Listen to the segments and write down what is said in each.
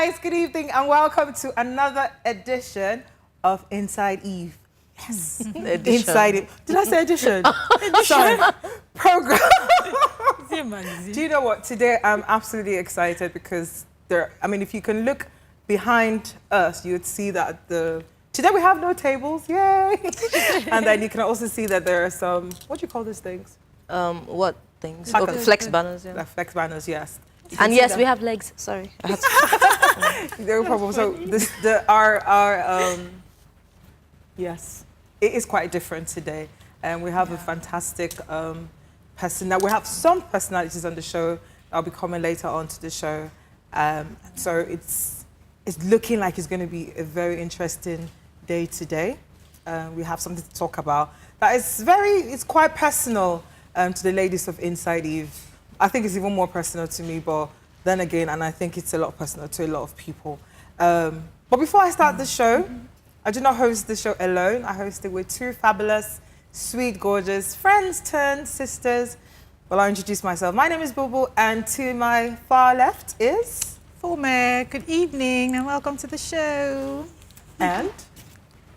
guys, good evening and welcome to another edition of Inside Eve. Yes, Inside Eve. Did I say edition? Sorry, program. Do you know what? Today I'm absolutely excited because if you can look behind us, you would see that today we have no tables, yay! And then you can also see that there are some, what do you call these things? What things? Like flex banners, yeah. Like flex banners, yes. And yes, we have legs. Sorry. No problem. So yes, it is quite different today, and we have a fantastic person. Now we have some personalities on the show. I'll be coming later on to the show. So it's looking like it's going to be a very interesting day today. We have something to talk about that is it's quite personal to the ladies of Inside Eve. I think it's even more personal to me, but then again, and I think it's a lot personal to a lot of people. But before I start the show, I do not host the show alone. I host it with two fabulous, sweet, gorgeous friends turned sisters. Well, I'll introduce myself. My name is Bubu, and to my far left is... Fome. Good evening and welcome to the show. And?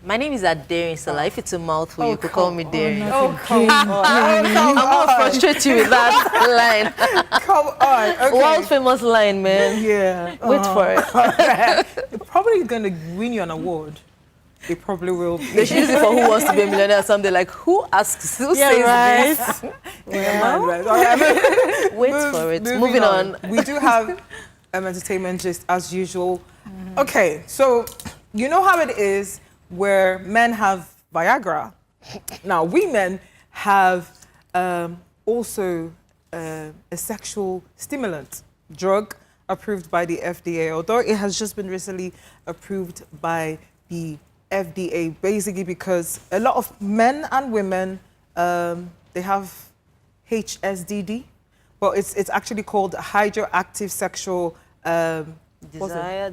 My name is Adetola. If it's a mouthful, you could call me Daring. Come on. I'm going to frustrate you with that line. Come on. Okay. World famous line, man. Yeah. Wait for it. They're probably going to win you an award. They probably will. They should use it for Who Wants to Be a Millionaire or something. Like, who asks? Who says this? Wait for it. Moving on. We do have entertainment just as usual. Okay, so you know how it is where men have Viagra. Now, women have also a sexual stimulant drug approved by the FDA, although it has just been recently approved by the FDA, basically because a lot of men and women, they have HSDD, but it's actually called hydroactive sexual desire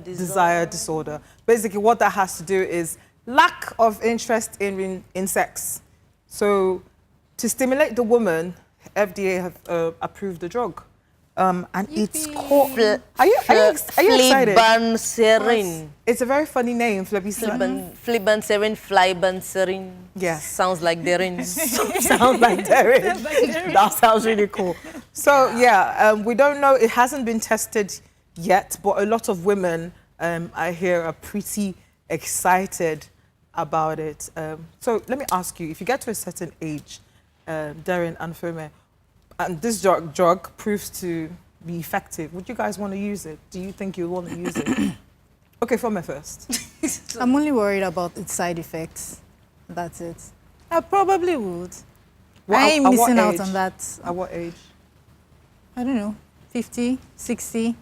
disorder. Basically, what that has to do is lack of interest in sex. So, to stimulate the woman, FDA have approved the drug. And it's called... Are you excited? Flibanserin. It's a very funny name, Flibanserin. Flibanserin, flibanserin. Yes. Sounds like Daring. Sounds like Daring. That sounds really cool. So, yeah, we don't know. It hasn't been tested yet, but a lot of women, I hear, are pretty excited about it. So let me ask you, if you get to a certain age, Daring and Fome, and this drug proves to be effective, would you guys want to use it? Do you think you'll want to use it? Okay, Fome first. I'm only worried about its side effects. That's it. I probably would. Well, I ain't missing out on that. At what age? I don't know, 50, 60,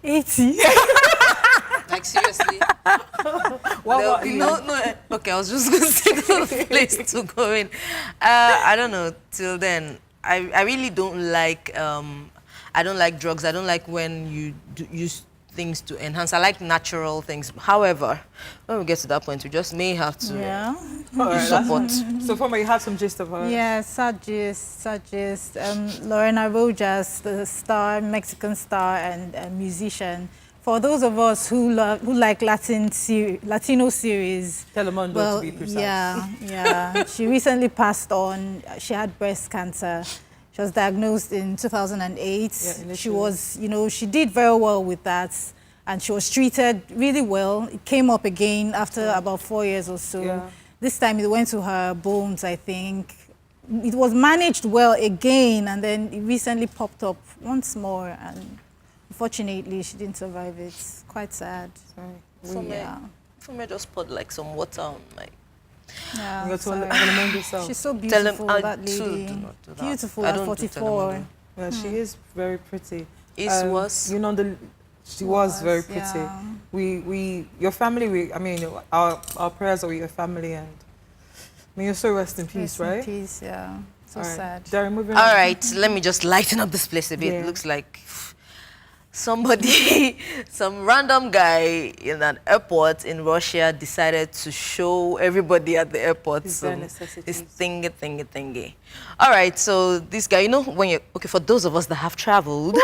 80. Like, seriously? No. Okay, I was just going to take the place to go in. I don't know, till then. I really don't like, I don't like drugs. I don't like when you use things to enhance. I like natural things. However, when we get to that point, we just may have to support. So, Fome, you have some gist of her? Yeah, sad gist. Lorena Rojas, the Mexican star and musician. For those of us who like Latino series, Telemundo, to be precise. Yeah. She recently passed on. She had breast cancer. She was diagnosed in 2008. Yeah, she was, she did very well with that, and she was treated really well. It came up again after about 4 years or so. Yeah. This time it went to her bones, I think. It was managed well again, and then it recently popped up once more, and unfortunately, she didn't survive it. It's quite sad. For me, just put like some water on my... Yeah, she's so beautiful, that lady. Beautiful at 44. Yeah, she is very pretty. She was very pretty. Yeah. Your family, our prayers are with your family, and may you so rest in peace, right? Rest in peace, yeah. So sad. Darren, moving on. All right, let me just lighten up this place a bit. Yeah. It looks like some random guy in an airport in Russia decided to show everybody at the airport his thingy. All right, so this guy, you know, when you okay, for those of us that have traveled,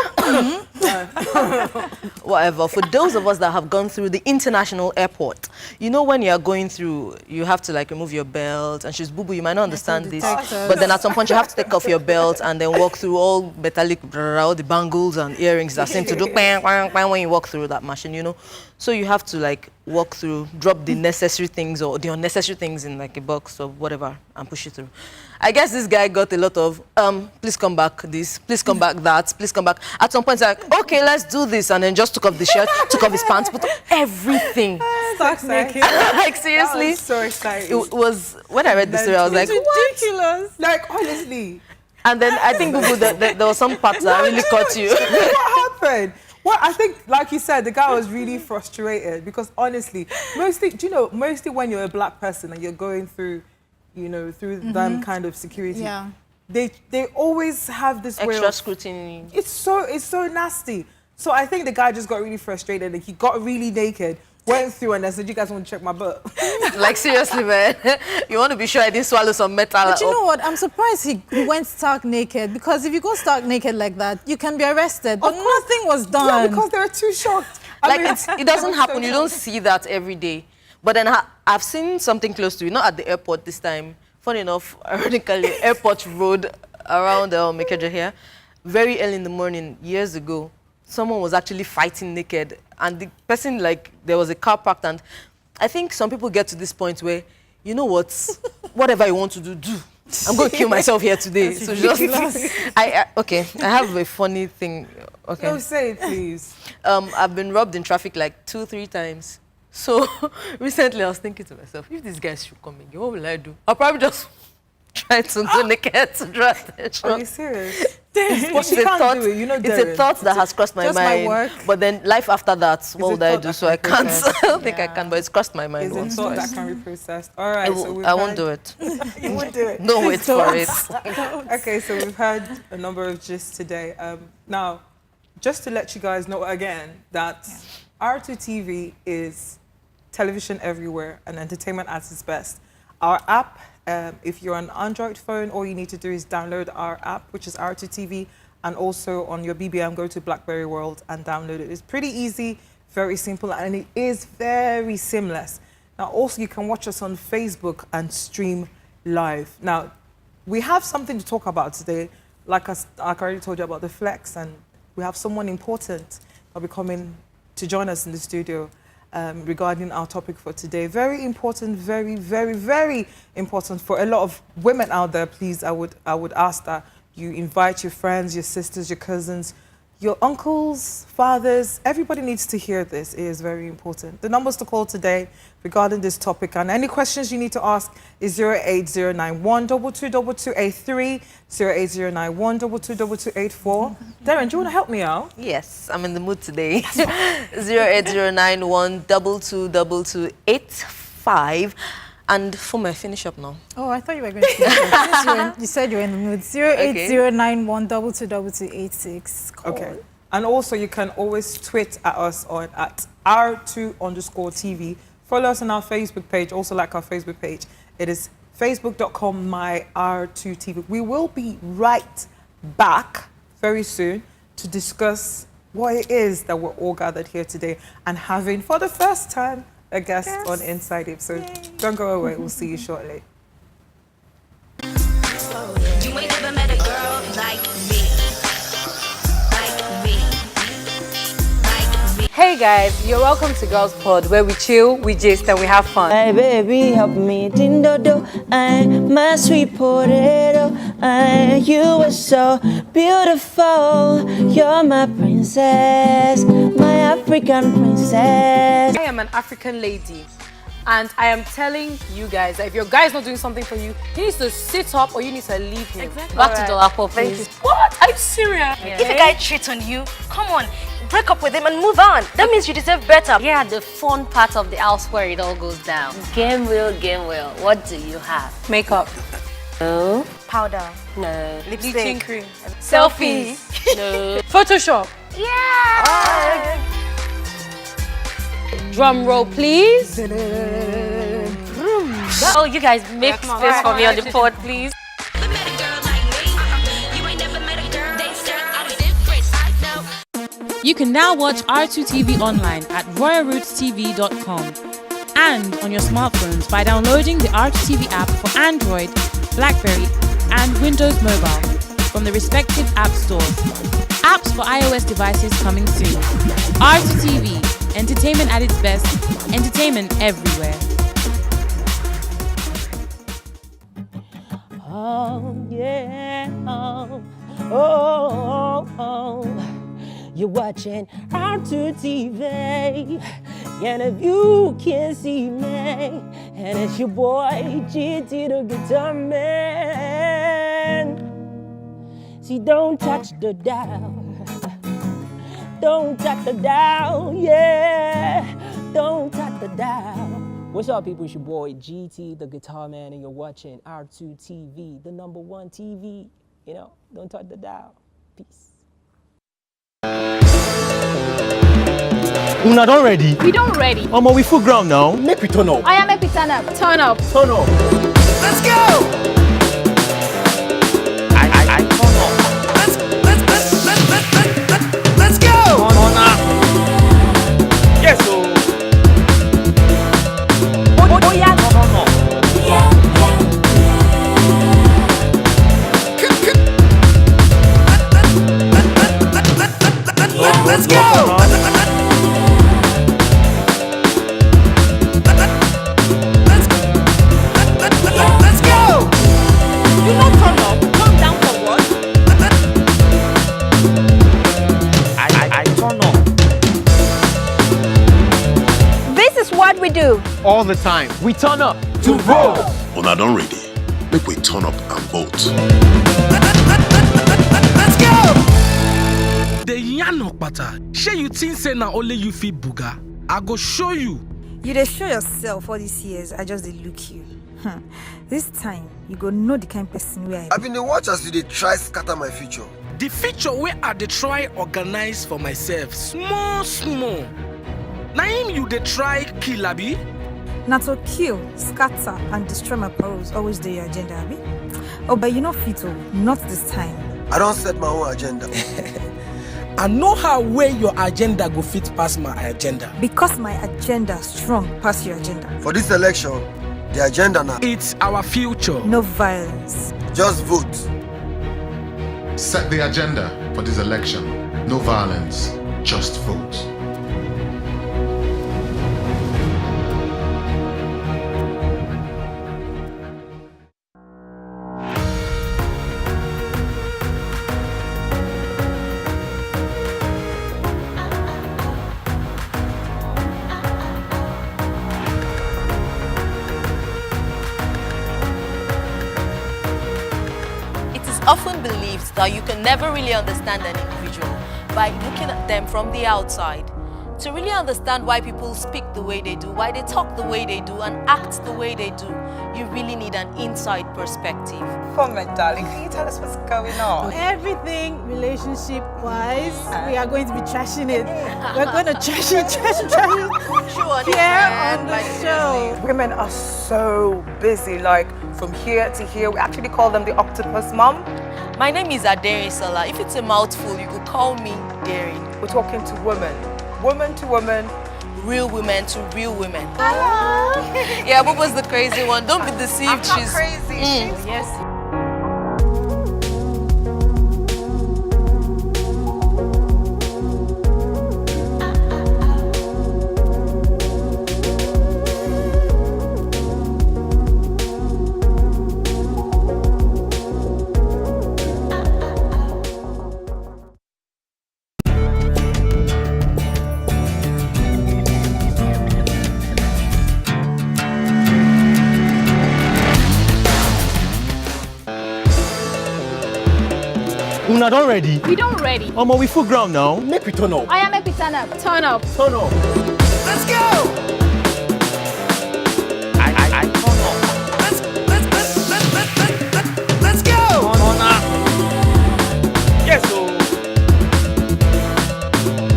whatever, for those of us that have gone through the international airport, you know, when you are going through, you have to like remove your belt, and she's boo-boo, you might not understand this, but then at some point you have to take off your belt and then walk through all metallic, all the bangles and earrings that seem to do bang, bang, bang when you walk through that machine, you know. So you have to like walk through, drop the necessary things or the unnecessary things in like a box or whatever and push it through. I guess this guy got a lot of, please come back this, please come back that, please come back. At some point, like, okay, let's do this. And then just took off the shirt, took off his pants, put everything. Stark naked. Like, seriously? That was so exciting. It was, when I read the story, I was like, ridiculous. Like, honestly. And then I think, Bubu, there was some parts that really caught you. What happened? Well, I think, like you said, the guy was really frustrated because honestly, mostly, do you know, mostly when you're a black person and you're going through, you know, through them kind of security, they always have this way extra of scrutiny. It's so nasty. So I think the guy just got really frustrated and he got really naked, went through and I said, you guys want to check my butt? Like, seriously, man. You want to be sure I didn't swallow some metal. But you know what? I'm surprised he went stark naked, because if you go stark naked like that, you can be arrested. But nothing was done. Yeah, because they were too shocked. Like, it doesn't happen. You don't see that every day. But then I've seen something close to it, not at the airport this time. Funny enough, ironically, airport road around Mekeja here, very early in the morning, years ago, someone was actually fighting naked. And the person, like, there was a car parked, and I think some people get to this point where, you know what, whatever you want to do, do. I'm going to kill myself here today. So just, okay, I have a funny thing. Okay. No, say it, please. I've been robbed in traffic like 2-3 times. So recently I was thinking to myself, if these guys should come again, what will I do? I'll probably just try to go naked to draw attention. Are you serious? It's a thought, do it. You know, it's a thought that has crossed my mind. My work. But then life after that, what would I do? So I can't. I don't think I can, but it's crossed my mind. It's a thought that can be processed. All right. I won't do it. You won't do it. Don't wait for it. Okay, so we've had a number of gists today. Now, just to let you guys know again that R2TV is television everywhere and entertainment at its best. Our app, if you're on an Android phone, all you need to do is download our app, which is R2TV, and also on your BBM, go to BlackBerry World and download it. It's pretty easy, very simple, and it is very seamless. Now, also, you can watch us on Facebook and stream live. Now, we have something to talk about today. Like I already told you about the flex, and we have someone important that'll be coming to join us in the studio regarding our topic for today. Very important, very, very, very important for a lot of women out there. Please, I would ask that you invite your friends, your sisters, your cousins, your uncles, fathers. Everybody needs to hear this. It is very important. The numbers to call today regarding this topic and any questions you need to ask is 08091 222283, 08091 222284. Darren, do you want to help me out? Yes, I'm in the mood today. 08091 222285. And for my finish up now. Oh, I thought you were going to finish up. You said you were in the mood. 08091 222286. Okay. And also, you can always tweet at us on at R2_TV. Follow us on our Facebook page, also like our Facebook page. It is facebook.com/myR2TV. We will be right back very soon to discuss what it is that we're all gathered here today and having, for the first time, a guest on Inside It. So don't go away. We'll see you shortly. You ain't never met a girl like me. Hey guys, you're welcome to Girls Pod, where we chill, we gist, and we have fun. Hey baby, help me do. I'm my sweet potato. You are so beautiful. You're my princess, my African princess. I am an African lady, and I am telling you guys that if your guy is not doing something for you, he needs to sit up or you need to leave him. Exactly. Back to Dolapo, please. What? Are you serious? Yeah. If a guy cheats on you, come on, break up with him and move on. That means you deserve better. Yeah, the fun part of the house where it all goes down. Game will, what do you have? Makeup. No. Powder. No. Lipstick. Cream. Selfies. No. Photoshop. Yeah. Drum roll, please. Oh, you guys make space for me on the pod, please. Never met a girl You can now watch R2TV online at royalrootstv.com and on your smartphones by downloading the R2TV app for Android, BlackBerry, and Windows Mobile from the respective app stores. Apps for iOS devices coming soon. R2TV, entertainment at its best, entertainment everywhere. Oh, yeah. Oh. You're watching R2TV. And if you can't see me, and it's your boy, GT the Guitar Man. See, don't touch the dial. Don't touch the dial, yeah. Don't touch the dial. What's up, people? It's your boy, GT the Guitar Man, and you're watching R2TV, the #1 TV. You know, don't touch the dial. Peace. Una don't ready? We don't ready. We full ground now. Make we turn up. I am make we turn up. Turn up. Turn up. Let's go! I turn up. Let's go! On up. Yes, so. Oh yeah. No. Let's go! Let's go! You not turn up. Come down for what? I turn up. This is what we do. All the time. We turn up. To vote! Una don't ready. Make we turn up and vote. Let's go! The Yano Pata. Sure you think say na only you feel booga? I go show you. You dey show yourself all these years. I just dey look you. This time you go know the kind of person we are. I've been the watch as you dey try scatter my future. The future where I dey try organize for myself, small. Na him you dey try kill abi? Na to kill, scatter, and destroy my paroles always dey your agenda, abi? Oh, but you know fit oh, not this time. I don't set my own agenda. I know how way your agenda go fit past my agenda. Because my agenda strong past your agenda. For this election, the agenda now. It's our future. No violence. Just vote. Set the agenda for this election. No violence, just vote. Often believed that you can never really understand an individual by looking at them from the outside. To really understand why people speak the way they do, why they talk the way they do, and act the way they do, you really need an inside perspective. Come on, darling, can you tell us what's going on? Everything relationship-wise, we are going to be trashing it. We're going to trash it here on the show. Women are so busy, like from here to here. We actually call them the octopus mom. My name is Adetola. If it's a mouthful, you could call me Daring. We're talking to women, woman to woman, real women to real women. Hello. Yeah, what was the crazy one? Don't be deceived. I'm not crazy. Yes. Una don't ready? We don't ready. We full ground now. Make we turn up. I am make we turn up. Turn up. Turn up. Let's go! I turn up. Let's go! On up. Yes, so.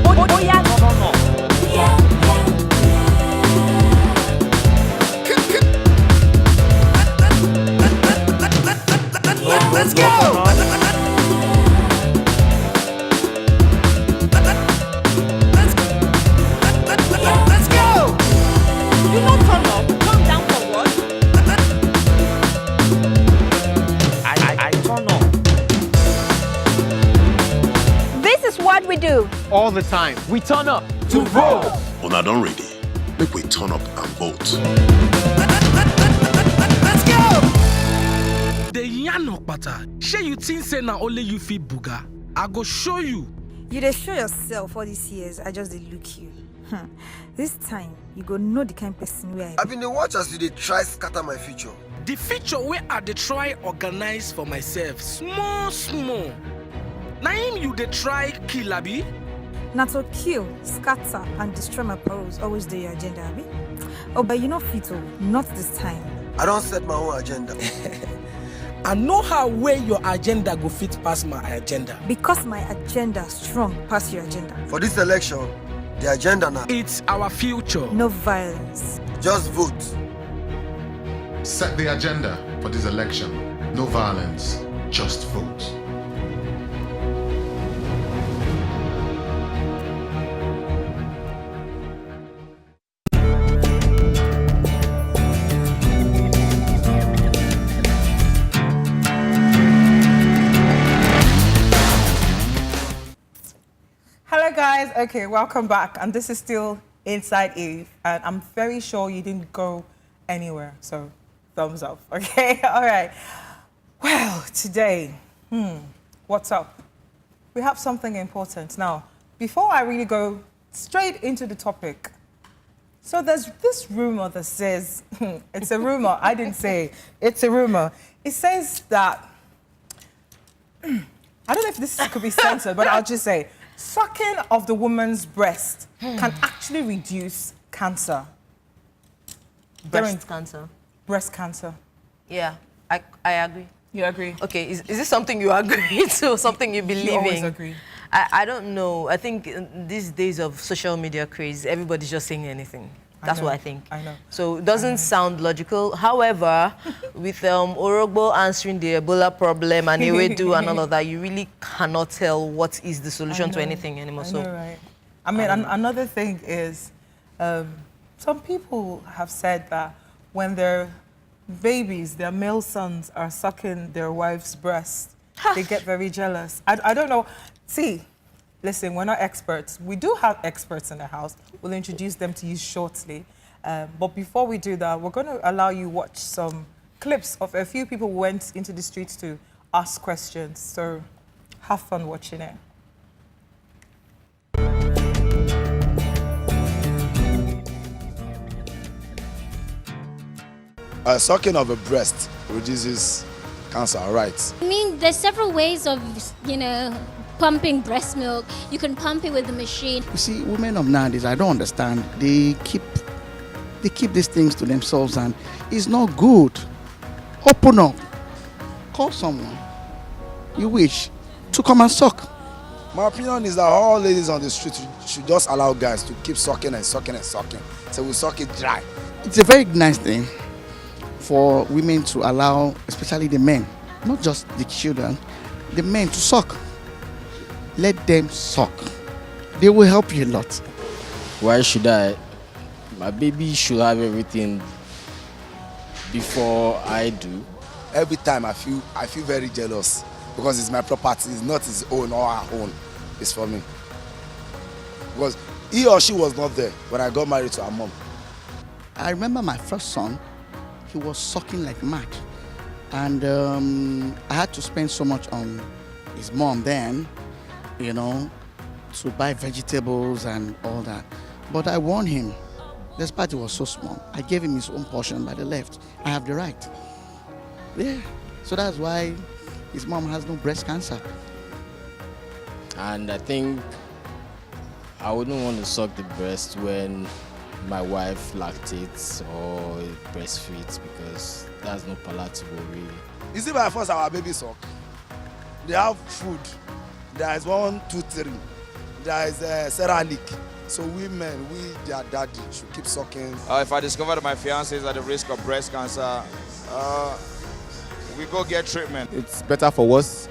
Oh yeah. No. Let's go! all the time. We turn up to vote. Una don ready. Make we turn up and vote. Let's go! The Yanok Bata. Sure you think say na only you fit booga? I go show you. You dey show yourself all these years, I just dey look you. This time, you go know the kind of person we are. I've been the watch as you dey try scatter my future. The future where I dey try organize for myself, small. Na him you dey try kill, abi? Na to kill, scatter, and destroy my purpose always dey your agenda, abi? Oh, but you know fit oh, not this time. I don't set my own agenda. I know how way your agenda go fit pass my agenda. Because my agenda strong pass your agenda. For this election, the agenda now. It's our future. No violence. Just vote. Set the agenda for this election. No violence, just vote. Hello guys, okay, welcome back. And this is still Inside Eve. And I'm very sure you didn't go anywhere. So thumbs up, okay? All right. Well, today, what's up? We have something important. Now, before I really go straight into the topic, so there's this rumor that says, it's a rumor, I didn't say, it's a rumor. It says that, I don't know if this could be censored, but I'll just say, sucking of the woman's breast can actually reduce cancer. Breast cancer. Breast cancer. Yeah, I agree. You agree? Okay, is this something you agree to or something you believe in? You always agree. I don't know. I think in these days of social media craze, everybody's just saying anything. That's what I think. I know. So it doesn't sound logical. However, with Orogbo answering the Ebola problem and Ewedu and all of that, you really cannot tell what is the solution to anything anymore. I know, right? I mean, another thing is, some people have said that when their babies, their male sons, are sucking their wife's breast, they get very jealous. I don't know. See, listen, we're not experts. We do have experts in the house. We'll introduce them to you shortly. But before we do that, we're going to allow you watch some clips of a few people who went into the streets to ask questions. So have fun watching it. Sucking of a breast reduces cancer, right? I mean, there's several ways of, pumping breast milk. You can pump it with the machine. You see, women of nowadays, I don't understand. They keep these things to themselves, and it's not good. Open up. Call someone you wish to come and suck. My opinion is that all ladies on the street should just allow guys to keep sucking and sucking and sucking. So we suck it dry. It's a very nice thing for women to allow, especially the men, not just the children, the men to suck. Let them suck. They will help you a lot. Why should I? My baby should have everything before I do. Every time I feel very jealous because it's my property. It's not his own or her own. It's for me. Because he or she was not there when I got married to her mom. I remember my first son. He was sucking like mad, and I had to spend so much on his mom then, to buy vegetables and all that. But I warned him. This party was so small. I gave him his own portion by the left. I have the right. Yeah. So that's why his mom has no breast cancer. And I think I wouldn't want to suck the breast when my wife lactates or breastfeeds, because that's not palatable, really. You see, by force our baby suck. They have food. There is 1, 2, 3. There is ceramic. So women, their daddy, should keep sucking. If I discover that my fiance is at the risk of breast cancer, we go get treatment. It's better for us,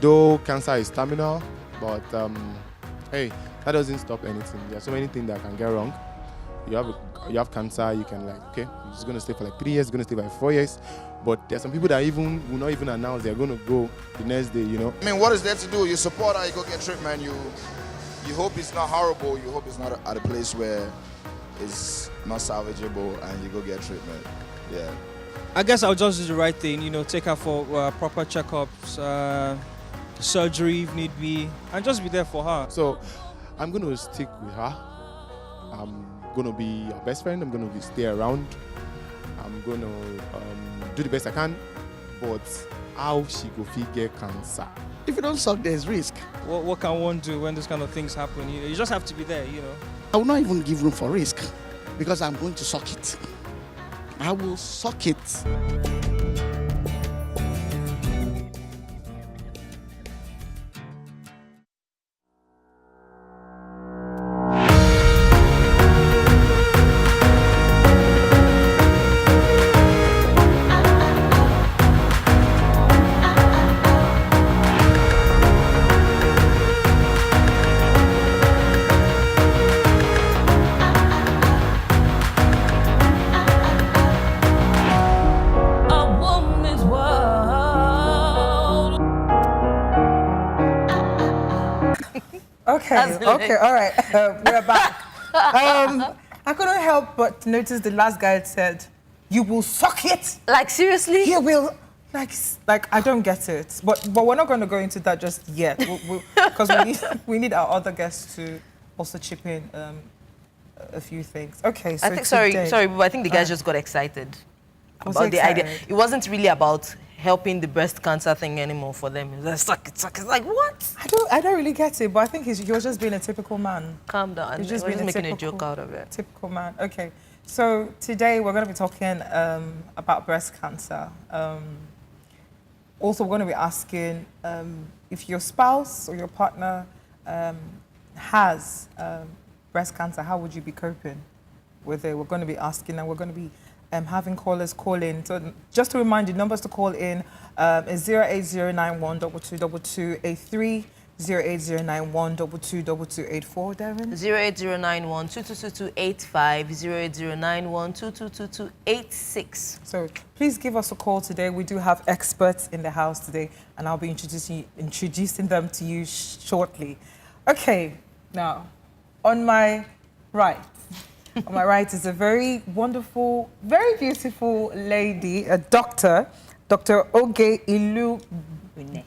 though cancer is terminal, but hey, that doesn't stop anything. There are so many things that can get wrong. You have cancer, you can you're just going to stay for 3 years, you're going to stay for 4 years. But there's some people that will not even announce they're going to go the next day, I mean, what is there to do? You support her, you go get treatment, you you hope it's not horrible. You hope it's not at a place where it's not salvageable and you go get treatment. Yeah. I guess I'll just do the right thing, you know, take her for proper checkups, surgery if need be, and just be there for her. So I'm going to stick with her. I'm going to be her best friend. I'm going to stay around. I'm going to do the best I can. But how she go get cancer? If you don't suck, there's risk. What can one do when these kind of things happen? You know, you just have to be there, you know. I will not even give room for risk because I'm going to suck it. I will suck it. Okay, all right. We're back. I couldn't help but notice the last guy said, "You will suck it." Like seriously? He will. Like I don't get it. But we're not going to go into that just yet, because we need our other guests to also chip in a few things. Okay. So I think sorry, but I think the guys just got excited about the idea. It wasn't really about helping the breast cancer thing anymore for them. It's like, suck it, suck it. It's like, what? I don't really get it, but I think he was just being a typical man. Calm down. He's just being making a joke out of it. Typical man. Okay. So today we're going to be talking about breast cancer. Also, we're going to be asking if your spouse or your partner has breast cancer, how would you be coping with it? We're going to be asking, and we're going to be having callers call in. So just to remind you, numbers to call in is 08091 222283, 08091 222284, Darren? 08091 222285, 08091 222286. So please give us a call today. We do have experts in the house today, and I'll be introducing them to you shortly. Okay, now, on my right, is a very wonderful, very beautiful lady, a doctor, Dr. Oge Ilegbune.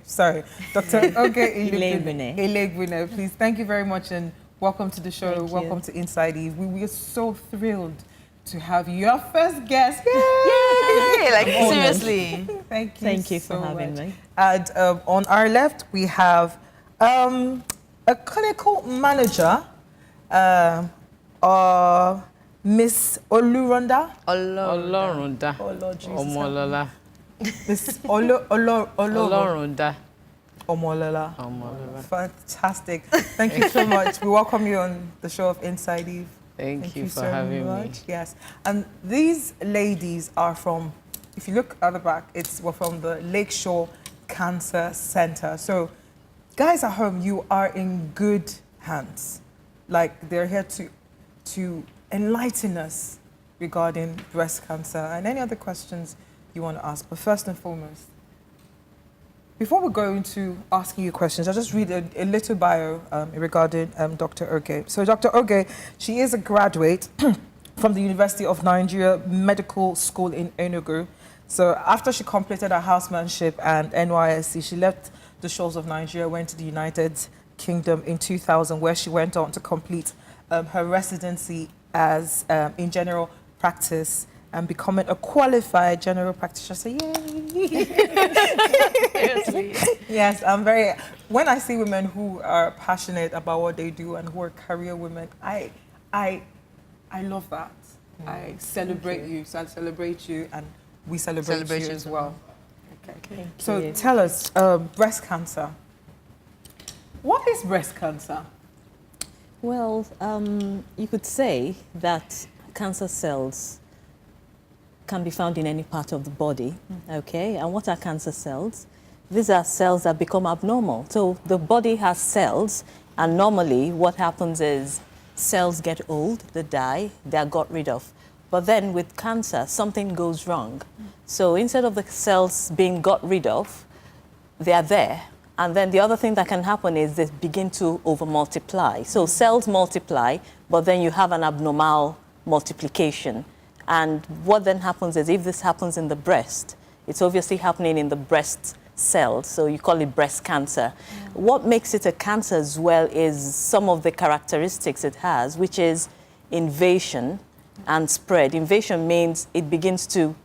Sorry, Dr. Oge Ilegbune. Please, thank you very much and welcome to the show. Welcome to Inside Eve. We are so thrilled to have you, your first guest. Yay! Like seriously. Thank you. Thank you for having me. And on our left, we have a clinical manager. Miss Olorunda. Olorunda. Oh Lord Jesus. Omolola. Miss Olorunda. Omolola. Fantastic. Thank you so much. We welcome you on the show of Inside Eve. Thank you for having me. Yes. And these ladies are from, if you look at the back, we're from the Lakeshore Cancer Center. So guys at home, you are in good hands. Like, they're here to enlighten us regarding breast cancer and any other questions you want to ask. But first and foremost, before we go into asking you questions, I'll just read a little bio regarding Dr. Oge. So Dr. Oge, she is a graduate from the University of Nigeria Medical School in Enugu. So after she completed her housemanship and NYSC, she left the shores of Nigeria, went to the United Kingdom in 2000, where she went on to complete her residency as in general practice and becoming a qualified general practitioner. So yay! Yes, I'm very. When I see women who are passionate about what they do and who are career women, I love that. I celebrate you. So I celebrate you, and we celebrate you as well. Okay. So tell us, breast cancer. What is breast cancer? Well, you could say that cancer cells can be found in any part of the body, okay? And what are cancer cells? These are cells that become abnormal. So the body has cells, and normally what happens is cells get old, they die, they're got rid of. But then with cancer, something goes wrong. So instead of the cells being got rid of, they are there, And then the other thing that can happen is they begin to over-multiply. So cells multiply, but then you have an abnormal multiplication. And what then happens is if this happens in the breast, it's obviously happening in the breast cells, so you call it breast cancer. What makes it a cancer as well is some of the characteristics it has, which is invasion and spread. Invasion means it begins to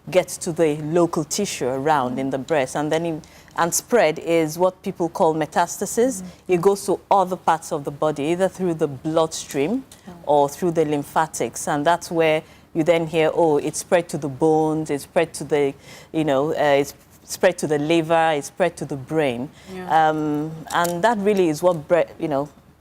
get to the local tissue around in the breast, and then and spread is what people call metastasis. It goes to other parts of the body, either through the bloodstream or through the lymphatics, and that's where you then hear, oh, it's spread to the bones, it's spread to the, it's spread to the liver, it's spread to the brain. And that really is what,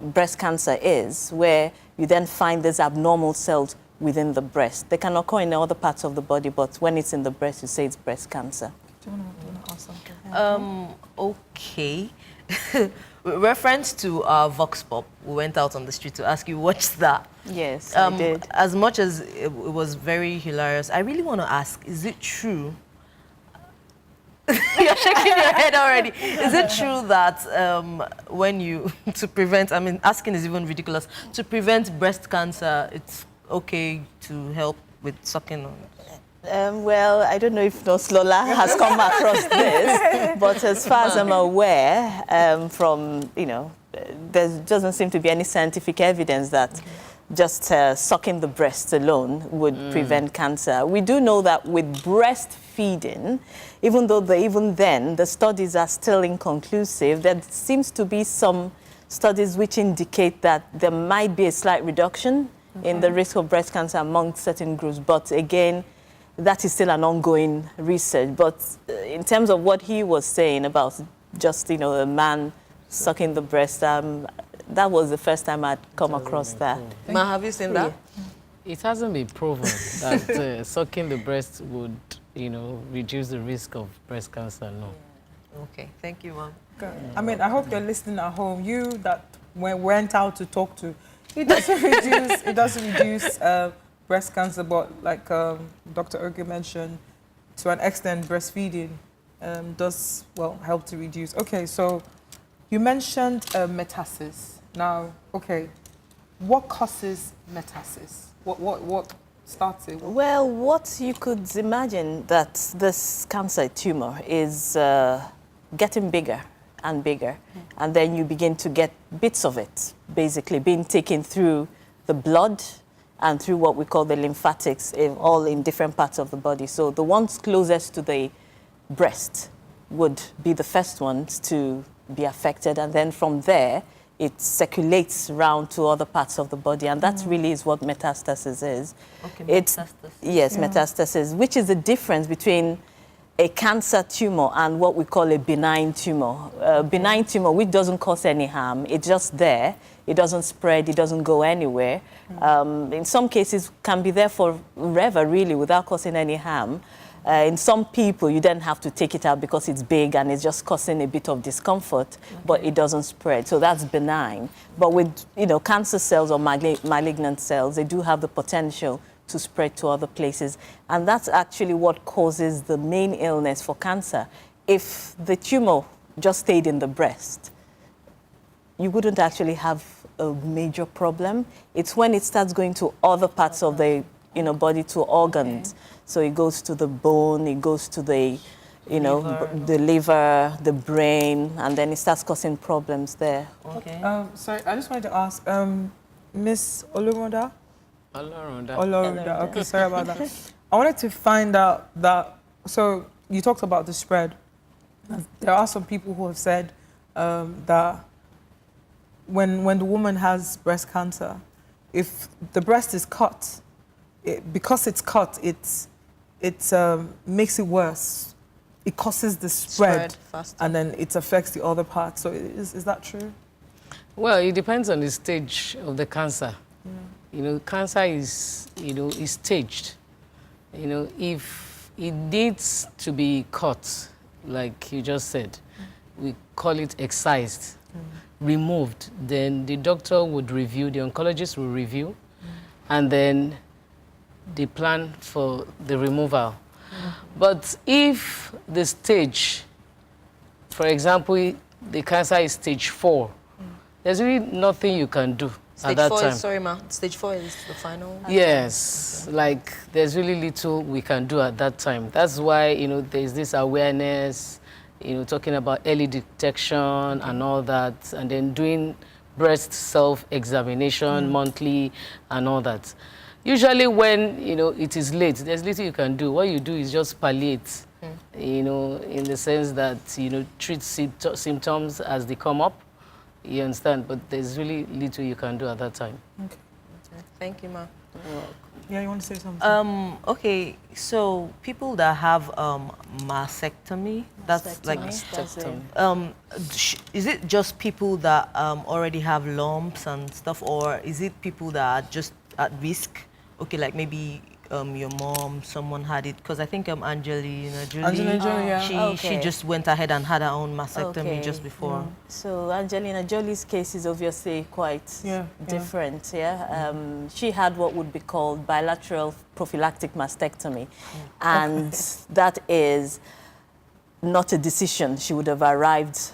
breast cancer is, where you then find these abnormal cells within the breast. They can occur in other parts of the body, but when it's in the breast, you say it's breast cancer. Do you want to ask something? Okay. Reference to our Vox Pop, we went out on the street to ask you, watch that. Yes, I did. As much as it was very hilarious, I really want to ask, is it true? You're shaking your head already. Is it true that when you, to prevent, I mean, asking is even ridiculous, to prevent breast cancer, it's okay to help with sucking on? Well, I don't know if Lola has come across this, but as far as I'm aware, there doesn't seem to be any scientific evidence that just sucking the breast alone would prevent cancer. We do know that with breastfeeding, even though even then the studies are still inconclusive, there seems to be some studies which indicate that there might be a slight reduction in the risk of breast cancer among certain groups, but again, that is still an ongoing research. But in terms of what he was saying about just, a man sucking the breast, that was the first time I'd come across that. Ma, have you seen that? It hasn't been proven that sucking the breast would, reduce the risk of breast cancer, no. Okay, thank you, Mom. I mean, I hope you're listening at home. You that went out to talk to, it doesn't reduce breast cancer, but like Dr. Oge mentioned, to an extent, breastfeeding does, help to reduce. Okay, so you mentioned metastasis. Now, okay, what causes metastasis? What starts it? Well, what you could imagine that this cancer tumor is getting bigger and bigger, and then you begin to get bits of it, basically being taken through the blood and through what we call the lymphatics, all in different parts of the body. So the ones closest to the breast would be the first ones to be affected, and then from there, it circulates around to other parts of the body, and that really is what metastasis is. Okay, metastasis. Yes, metastasis, which is the difference between a cancer tumor and what we call a benign tumor. Benign tumor, which doesn't cause any harm, it's just there. It doesn't spread, it doesn't go anywhere. In some cases, can be there forever, really, without causing any harm. In some people, you then have to take it out because it's big and it's just causing a bit of discomfort, but it doesn't spread. So that's benign. But with, cancer cells or malignant cells, they do have the potential to spread to other places. And that's actually what causes the main illness for cancer. If the tumor just stayed in the breast, you wouldn't actually have a major problem. It's when it starts going to other parts of the body, to organs. So it goes to the bone, it goes to the, the liver, the brain, and then it starts causing problems there. Okay. Sorry, I just wanted to ask, Miss Olorunda? Olorunda. Okay, sorry about that. I wanted to find out that, so you talked about the spread. There are some people who have said that when the woman has breast cancer, if the breast is cut, because it's cut, it makes it worse. It causes the spread and then it affects the other parts. So is that true? Well, it depends on the stage of the cancer. Cancer is, is staged. If it needs to be cut, like you just said, we call it excised, removed, then the doctor would review, the oncologist will review, and then the plan for the removal. But if the stage, for example, the cancer is stage 4, there's really nothing you can do Stage at that 4 time. is, sorry ma, stage 4 is the final? Yes, like there's really little we can do at that time. That's why, there's this awareness, talking about early detection and all that, and then doing breast self-examination monthly and all that. Usually when, it is late, there's little you can do. What you do is just palliate, in the sense that, treat symptoms as they come up. You understand? But there's really little you can do at that time. Okay. Thank you, ma. Yeah, you want to say something? Okay, so people that have mastectomy, that's like Mastectomy. Is it just people that already have lumps and stuff, or is it people that are just at risk? Okay, like maybe your mom, someone had it, because I think Angelina Jolie, she just went ahead and had her own mastectomy just before. So Angelina Jolie's case is obviously quite different. She had what would be called bilateral prophylactic mastectomy, and that is not a decision she would have arrived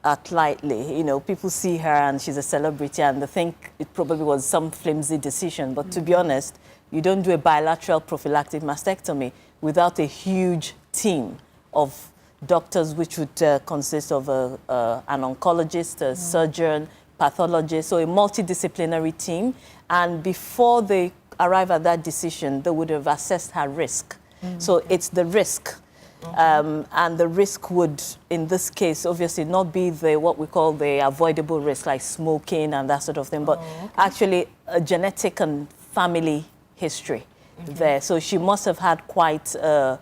at lightly. People see her and she's a celebrity and they think it probably was some flimsy decision. But to be honest, you don't do a bilateral prophylactic mastectomy without a huge team of doctors, which would consist of an oncologist, a surgeon, pathologist, so a multidisciplinary team. And before they arrive at that decision, they would have assessed her risk. So it's the risk. And the risk would, in this case, obviously not be what we call the avoidable risk, like smoking and that sort of thing, but actually a genetic and family history there. So she must have had quite a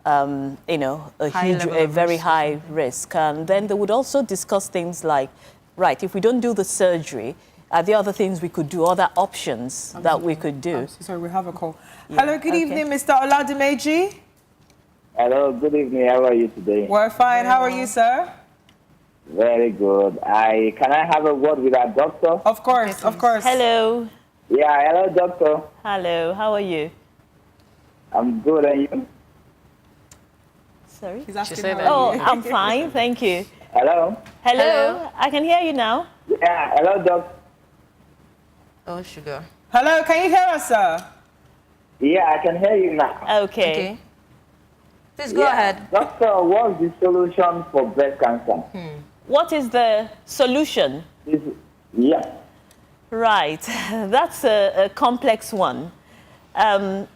very high risk. And then they would also discuss things like, right, if we don't do the surgery, are there other things we could do, other options that we could do? Sorry, we have a call. Hello, good evening, Mr. Oladimeji. Hello, good evening. How are you today? We're fine. How are you, sir? Very good. Can I have a word with our doctor? Of course, of course. Hello. Yeah, hello, doctor. Hello, how are you? I'm good, and you? Sorry? He's asking I'm fine, thank you. Hello? Hello? I can hear you now. Yeah, hello, doctor. Oh, sugar. Hello, can you hear us, sir? Yeah, I can hear you now. Okay. Please go ahead. Doctor, what's the solution for breast cancer? What is the solution? Yeah. Right, that's a complex one. There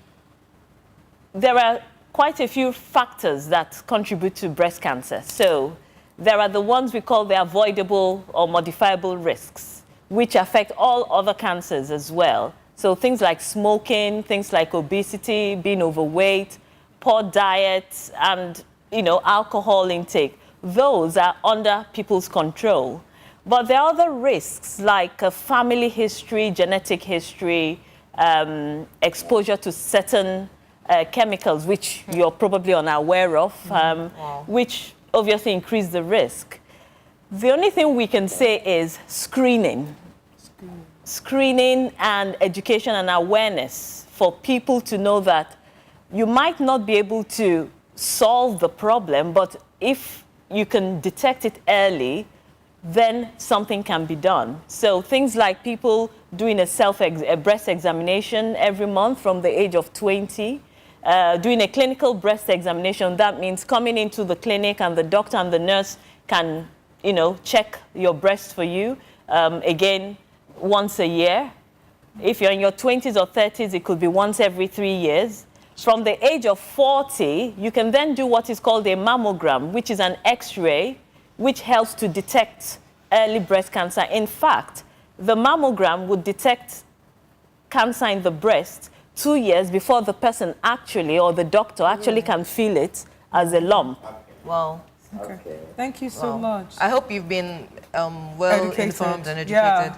are quite a few factors that contribute to breast cancer. So there are the ones we call the avoidable or modifiable risks, which affect all other cancers as well. So things like smoking, things like obesity, being overweight, poor diet, and alcohol intake. Those are under people's control. But there are other risks like family history, genetic history, exposure to certain chemicals, which you're probably unaware of, which obviously increase the risk. The only thing we can say is screening. Screening and education and awareness for people to know that you might not be able to solve the problem, but if you can detect it early, then something can be done. So things like people doing a breast examination every month from the age of 20, doing a clinical breast examination. That means coming into the clinic and the doctor and the nurse can, check your breast for you, again, once a year. If you're in your 20s or 30s, it could be once every 3 years. From the age of 40, you can then do what is called a mammogram, which is an X-ray, which helps to detect early breast cancer. In fact, the mammogram would detect cancer in the breast 2 years before the person actually, or the doctor actually can feel it as a lump. Wow. Okay. Thank you so much. I hope you've been well informed and educated. Yeah.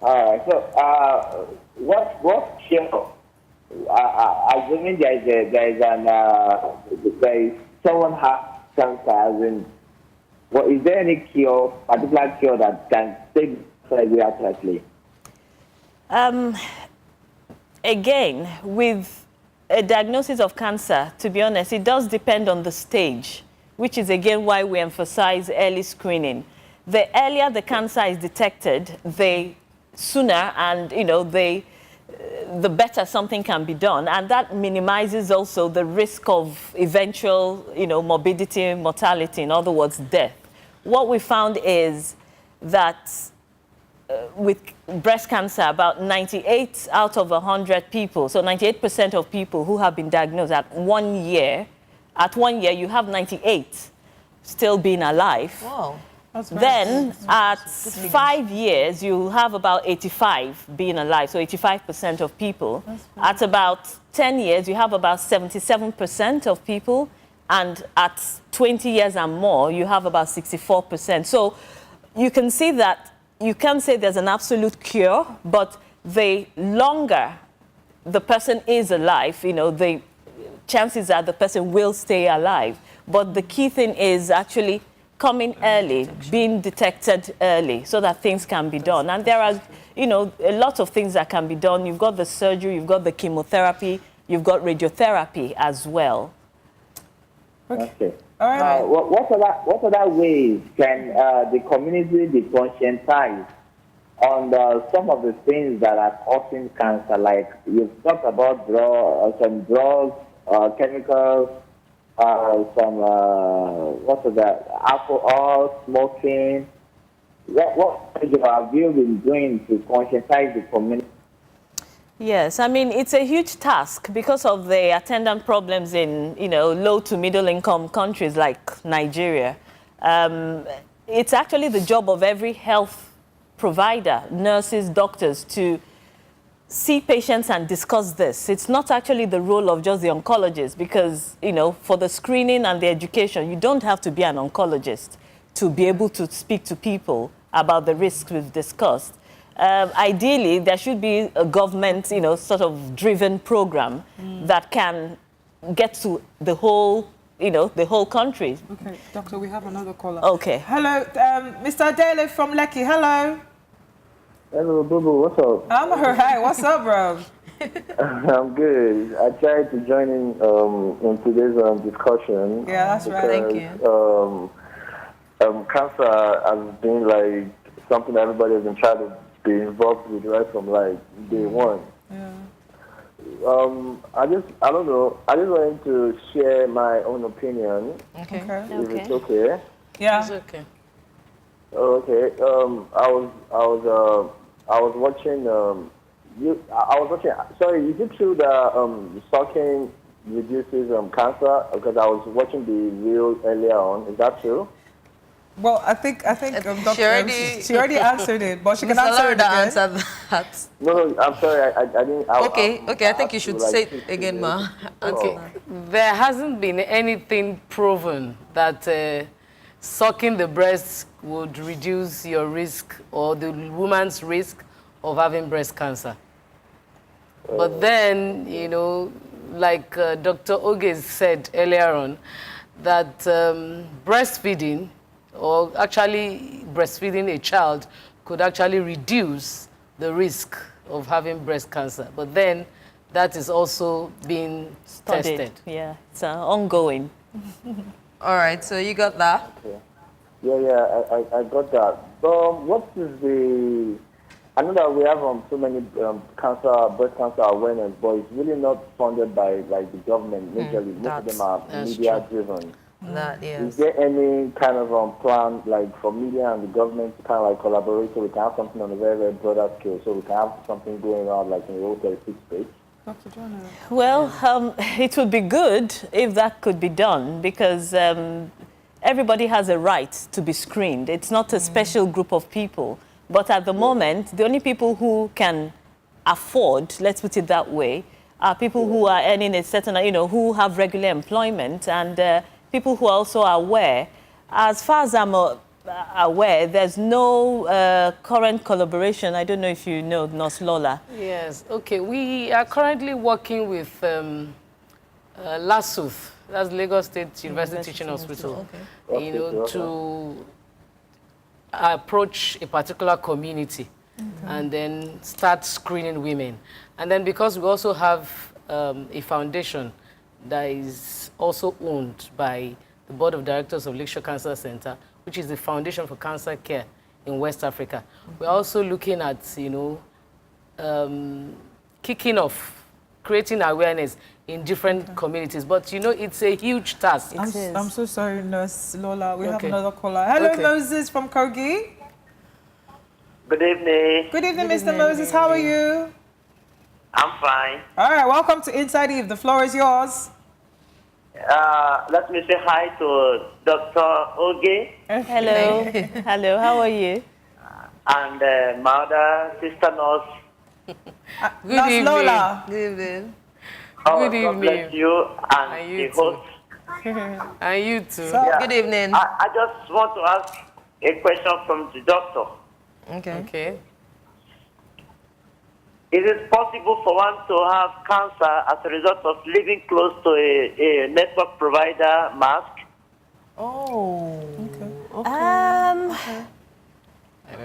All right. So, what cure? Assuming there is someone has cancer, as in, is there any particular cure that can take surgery accurately? Again, with a diagnosis of cancer, to be honest, it does depend on the stage. which is again why we emphasize early screening. The earlier the cancer is detected, the sooner and, the better something can be done. And that minimizes also the risk of eventual, morbidity, mortality, in other words, death. What we found is that with breast cancer, about 98 out of 100 people, so 98% of people who have been diagnosed at 1 year, you have 98 still being alive. Wow. Then at 5 years, you have about 85 being alive, so 85% of people. At about 10 years, you have about 77% of people. And at 20 years and more, you have about 64%. So you can see that you can't say there's an absolute cure, but the longer the person is alive, the chances are the person will stay alive. But the key thing is actually coming early, being detected early, so that things can be done. And there are, a lot of things that can be done. You've got the surgery, you've got the chemotherapy, you've got radiotherapy as well. Okay. All right. What other ways can the community be conscientized on some of the things that are causing cancer? Like you've talked about some drugs, chemicals, some alcohol, smoking. What have you been doing to conscientize the community? Yes, I mean, it's a huge task because of the attendant problems in, low to middle income countries like Nigeria. It's actually the job of every health provider, nurses, doctors, to see patients and discuss this. It's not actually the role of just the oncologist because, for the screening and the education, you don't have to be an oncologist to be able to speak to people about the risks we've discussed. Ideally, there should be a government, sort of driven program that can get to the whole, the whole country. Okay, doctor, we have another caller. Okay. Hello, Mr. Adele from Lekki. Hello. Hello, Boo. What's up? I'm all right. What's up, bro? I'm good. I tried to join in today's discussion. Yeah, that's right. Thank you. Cancer has been like something that everybody has been trying to be involved with right from like day one. Yeah. I don't know. I just wanted to share my own opinion. Okay. If it's okay. Yeah. It's okay. Okay. I was watching. Sorry, is it true that sucking reduces cancer? Because I was watching the reel earlier on. Is that true? Well, I think Dr. She already answered it, but she can answer it again. Answer that. No, I'm sorry, I didn't. Okay, I think you should say it again, ma. Okay. There hasn't been anything proven that sucking the breast would reduce your risk or the woman's risk of having breast cancer. But then, like Dr. Oge said earlier on, that breastfeeding, or actually breastfeeding a child, could actually reduce the risk of having breast cancer. But then that is also being tested. Yeah, it's ongoing. All right, so you got that? Okay. Yeah, I got that. So what is the... I know that we have so many breast cancer awareness, but it's really not funded by like the government majorly. Most of them are media-driven. Yes. Is there any kind of plan, like for media and the government, to kind of like collaborate so we can have something on a very, very broader scale, so we can have something going on like in the whole 36 space? Dr. John. Well, it would be good if that could be done because everybody has a right to be screened. It's not a special group of people. But at the moment, the only people who can afford, let's put it that way, are people who are earning a certain, who have regular employment and people who are also aware. As far as I'm aware, there's no current collaboration. I don't know if you know Nurse Lola. Yes, okay. We are currently working with LASUTH, that's Lagos State University Teaching Hospital, to approach a particular community and then start screening women. And then because we also have a foundation that is also owned by the board of directors of LakeShore Cancer Center, which is the foundation for cancer care in West Africa. We're also looking at, kicking off, creating awareness in different communities. But, it's a huge task. I'm so sorry, Nurse Lola. We have Okay. another caller. Hello, Okay. Moses from Kogi. Good evening. Good evening, Mr. Moses. How are you? I'm fine. All right, welcome to Inside Eve. The floor is yours. Let me say hi to Dr. Oge. Hello. Hello, how are you? And my other sister nurse. Nurse evening. Lola. Good evening. Oh, Good God bless evening. you and And you the too. host. And you too. Good evening. I just want to ask a question from the doctor. Okay. Is it possible for one to have cancer as a result of living close to a network provider mask? Oh.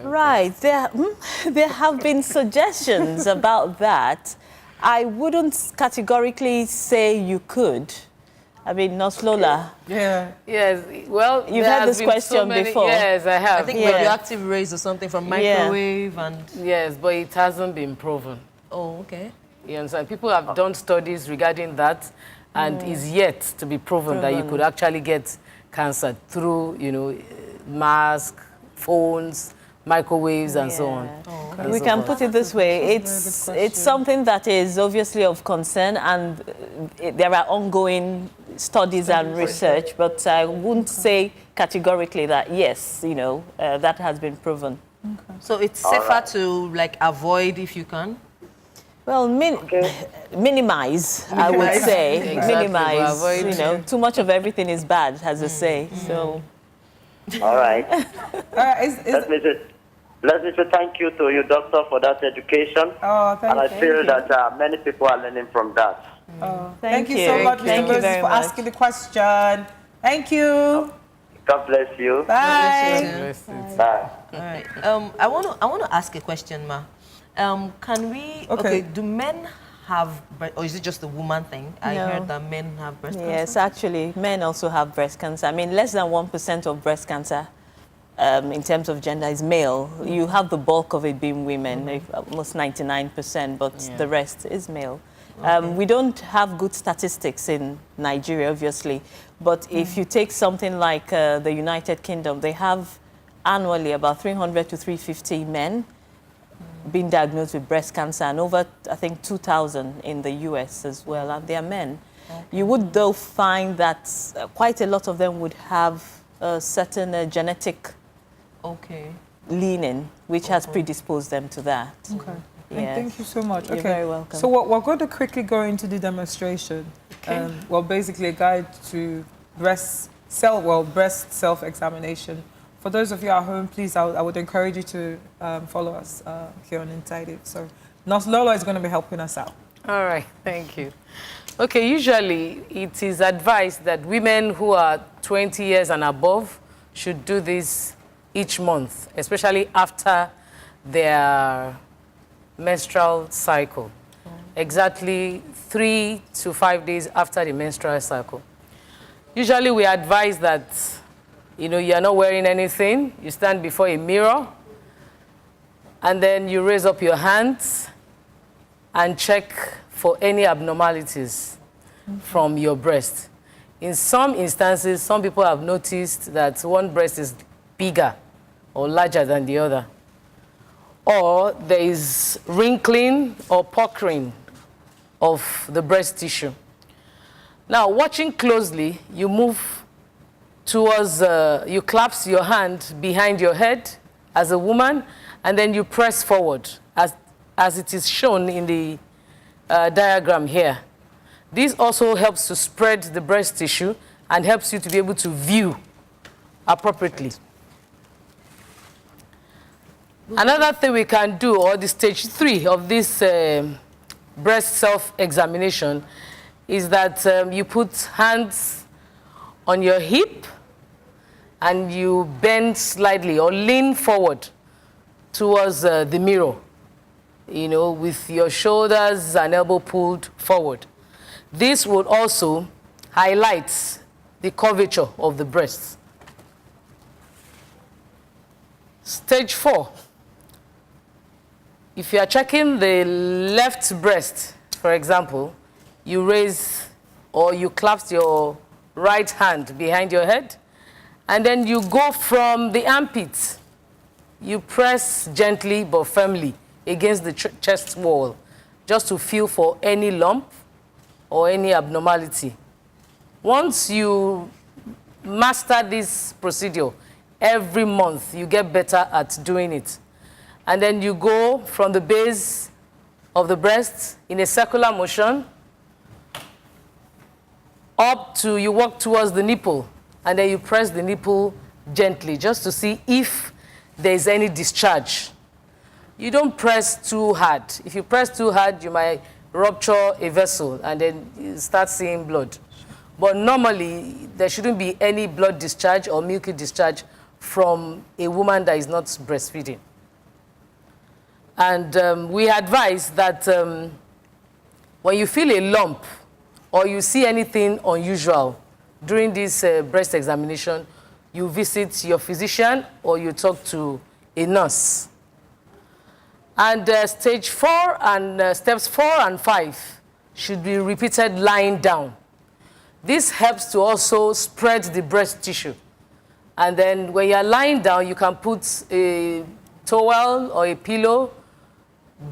Right, there have been suggestions about that. I wouldn't categorically say you could. I mean, Nurse Lola. Yeah. Yes, well, You've there had has this been question so many, before. Yes, I have. I think radioactive rays or something from microwave and... Yes, but it hasn't been proven. Oh, okay. You understand? People have done studies regarding that, and it's yet to be proven that you could actually get cancer through, mask, phones, microwaves, and so on. And We so can forth. put it this way. It's something that is obviously of concern, and there are ongoing studies and research, but I wouldn't say categorically that, yes, that has been proven. So it's safer to, avoid if you can? Well, minimize, I would say. Exactly. Minimize. Avoid. Too much of everything is bad, as they say. So. All right. Let me say thank you to you, doctor, for that education. Oh, thank and I you. feel that many people are learning from that. Thank you so much, Mr. Moses, for asking the question. Thank you. God bless you. Bye. Bye. All right. I want to ask a question, Ma. Can we? Okay. Do men have, or is it just a woman thing? I No. heard that men have breast cancer. Yes, actually, men also have breast cancer. I mean, less than 1% of breast cancer in terms of gender is male. You have the bulk of it being women, almost 99%, but the rest is male. We don't have good statistics in Nigeria, obviously, but if you take something like the United Kingdom, they have annually about 300 to 350 men being diagnosed with breast cancer, and over, I think, 2,000 in the US as well, and they are men. You would, though, find that quite a lot of them would have a certain genetic leaning, which has predisposed them to that. Okay. Yes. Thank you so much. You're very welcome. So we're going to quickly go into the demonstration. Well, basically a guide to breast self-examination. For those of you at home, please, I would encourage you to follow us here on Inside It. So Nurse Lola is going to be helping us out. All right, thank you. Okay, usually it is advised that women who are 20 years and above should do this each month, especially after their menstrual cycle. Exactly 3 to 5 days after the menstrual cycle. Usually we advise that, you're not wearing anything, you stand before a mirror, and then you raise up your hands and check for any abnormalities from your breast. In some instances, some people have noticed that one breast is bigger or larger than the other, or there is wrinkling or puckering of the breast tissue. Now, watching closely, you move towards, you clasp your hand behind your head as a woman, and then you press forward, as it is shown in the diagram here. This also helps to spread the breast tissue and helps you to be able to view appropriately. Another thing we can do, or the stage 3 of this breast self-examination, is that you put hands on your hip and you bend slightly or lean forward towards the mirror, with your shoulders and elbow pulled forward. This would also highlight the curvature of the breast. Stage 4. If you are checking the left breast, for example, you raise or you clasp your right hand behind your head, and then you go from the armpit. You press gently but firmly against the chest wall, just to feel for any lump or any abnormality. Once you master this procedure, every month you get better at doing it. And then you go from the base of the breast in a circular motion up to, you walk towards the nipple, and then you press the nipple gently just to see if there's any discharge. You don't press too hard. If you press too hard, you might rupture a vessel and then you start seeing blood. But normally, there shouldn't be any blood discharge or milky discharge from a woman that is not breastfeeding. And we advise that when you feel a lump or you see anything unusual during this breast examination, you visit your physician or you talk to a nurse. And stage 4 and steps 4 and 5 should be repeated lying down. This helps to also spread the breast tissue. And then when you're lying down, you can put a towel or a pillow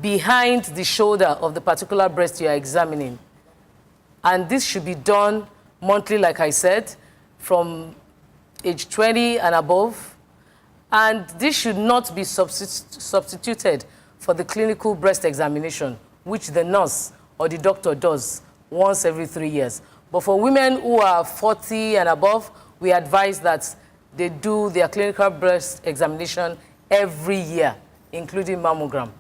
behind the shoulder of the particular breast you are examining. And this should be done monthly, like I said, from age 20 and above. And this should not be substituted for the clinical breast examination, which the nurse or the doctor does once every 3 years. But for women who are 40 and above, we advise that they do their clinical breast examination every year, including mammogram.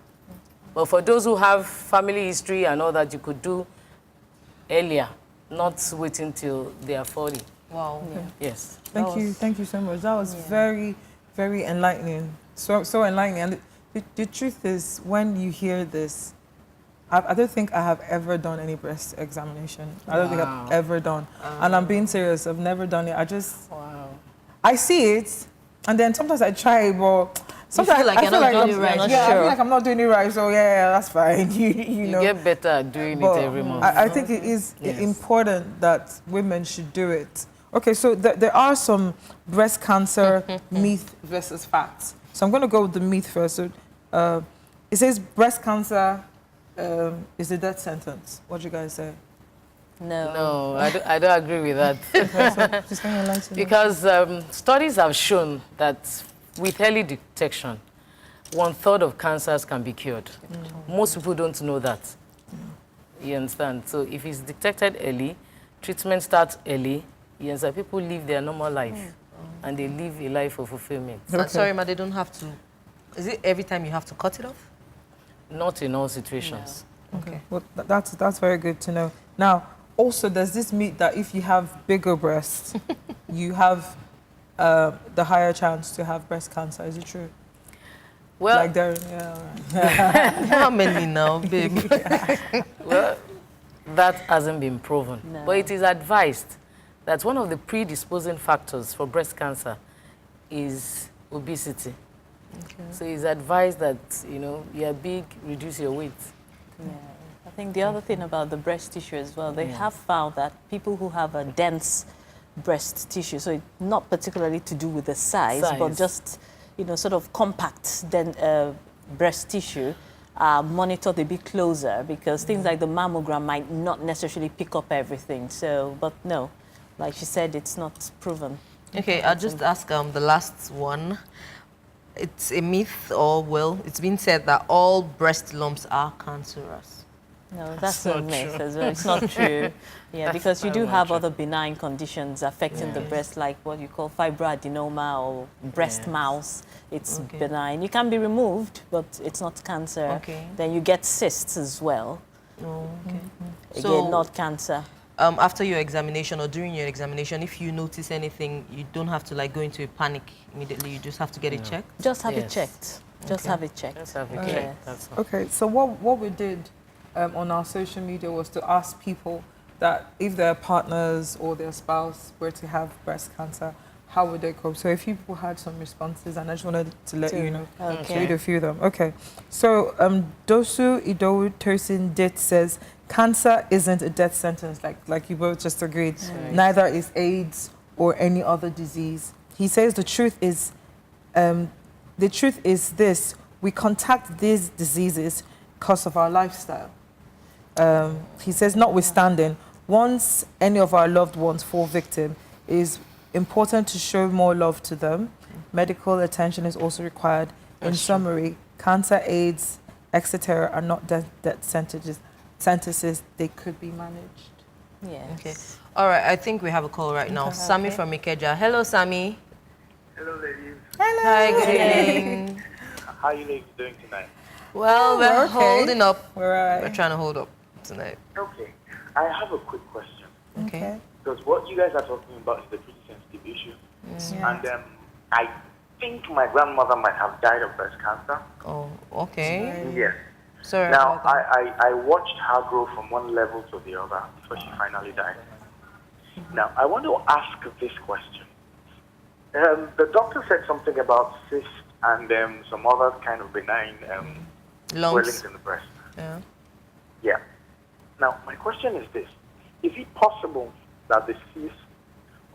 But for those who have family history and all that, you could do earlier, not waiting till they are 40. Wow. Okay. Yes. Thank you so much. That was very, very enlightening. So enlightening. And the truth is, when you hear this, I don't think I have ever done any breast examination. I don't think I've ever done. And I'm being serious. I've never done it. I see it, and then sometimes I try, but sometimes like you're not doing it right. I feel like I'm not doing it right. So yeah, that's fine. You know. Get better at doing it every month. I think it is important that women should do it. Okay, so there are some breast cancer myth versus facts. So I'm going to go with the myth first. So, it says breast cancer is a death sentence. What do you guys say? No, I don't agree with that. Because studies have shown that with early detection, 1/3 of cancers can be cured. Most people don't know that. You understand? So if it's detected early, treatment starts early, you understand? People live their normal life, and they live a life of fulfillment. Sorry, ma, they don't have to. Is it every time you have to cut it off? Not in all situations. No. Okay. Well, that's very good to know. Now, also, there's this myth that if you have bigger breasts, you have the higher chance to have breast cancer. Is it true? Well, like how many now, babe? Well, that hasn't been proven. No. But it is advised that one of the predisposing factors for breast cancer is obesity. Okay. So it's advised that, you know, you're big, reduce your weight. Yeah. I think the other thing about the breast tissue as well, they have found that people who have a dense breast tissue, so it's not particularly to do with the size, but just, you know, sort of compact breast tissue, monitored a bit closer, because things like the mammogram might not necessarily pick up everything. So, but no, like she said, it's not proven. Okay, I'll just ask the last one. It's a myth, or well, it's been said that all breast lumps are cancerous. No, that's a myth as well. It's not true. Yeah, because you do have other benign conditions affecting the breast, like what you call fibroadenoma or breast mouse. It's benign. You can be removed, but it's not cancer. Okay. Then you get cysts as well. Oh, okay. Again, So, not cancer. After your examination or during your examination, if you notice anything, you don't have to like go into a panic immediately. You just have to get it checked. Just have it checked. Just have it checked. Just have it checked. That's all. Okay, so what we did on our social media was to ask people that if their partners or their spouse were to have breast cancer, how would they cope? So a few people had some responses, and I just wanted to let you know, to read a few of them. Okay, so Dosu Idowu Tosin Dit says, cancer isn't a death sentence, like you both just agreed. Right. Neither is AIDS or any other disease. He says the truth is this: we contact these diseases because of our lifestyle. He says, notwithstanding, once any of our loved ones fall victim, it is important to show more love to them. Medical attention is also required. In summary, cancer, AIDS, etc. are not death sentences. They could be managed. Yes. Okay. All right, I think we have a call right now. Okay. Sammy from Ikeja. Hello, Sammy. Hello, ladies. Hello. Hi, good evening. How are you ladies doing tonight? Well, we're okay. holding up. We're trying to hold up tonight. Okay. I have a quick question. Okay. Because what you guys are talking about is a pretty sensitive issue. Yeah. And I think my grandmother might have died of breast cancer. Oh, okay. Yes. Sorry. Now, I watched her grow from one level to the other before she finally died. Now, I want to ask this question. The doctor said something about cysts and some other kind of benign swellings in the breast. Yeah. Yeah. Now, my question is this. Is it possible that the cyst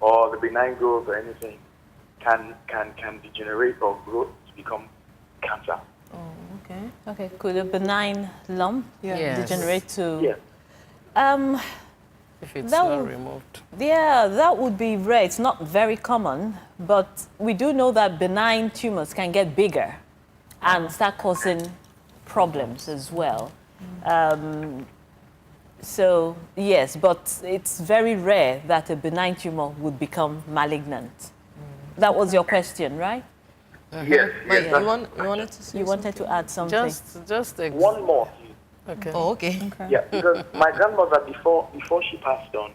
or the benign growth or anything can degenerate or grow to become cancer? Oh, okay. Okay, could a benign lump degenerate to... Yeah. If it's that not would- removed. Yeah, that would be rare. It's not very common, but we do know that benign tumors can get bigger and start causing problems as well. So, yes, but it's very rare that a benign tumor would become malignant. That was your question, right? Yes. But yes, you wanted to add something. Just one more. Okay. Oh, okay. Yeah, because my grandmother, before she passed on,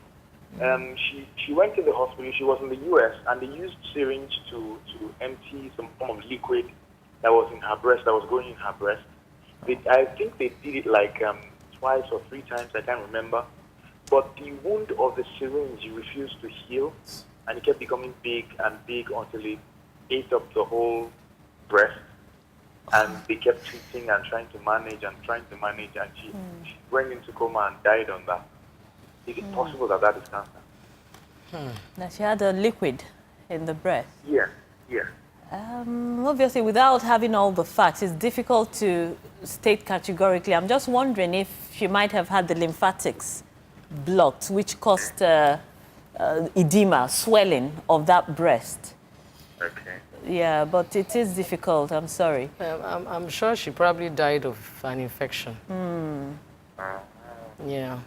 she went to the hospital. She was in the U.S. and they used syringe to empty some form of liquid that was in her breast, that was going in her breast. I think they did it like twice or three times. I can't remember. But the wound of the syringe refused to heal, and it kept becoming big and big until it ate up the whole breast. And they kept treating and trying to manage, and she went into coma and died on that. Is it possible that is cancer? That she had a liquid in the breast. Yeah, yeah. Obviously, without having all the facts, it's difficult to state categorically. I'm just wondering if she might have had the lymphatics blocked, which caused edema, swelling of that breast. Okay. Yeah, but it is difficult. I'm sorry. I'm sure she probably died of an infection. Yeah.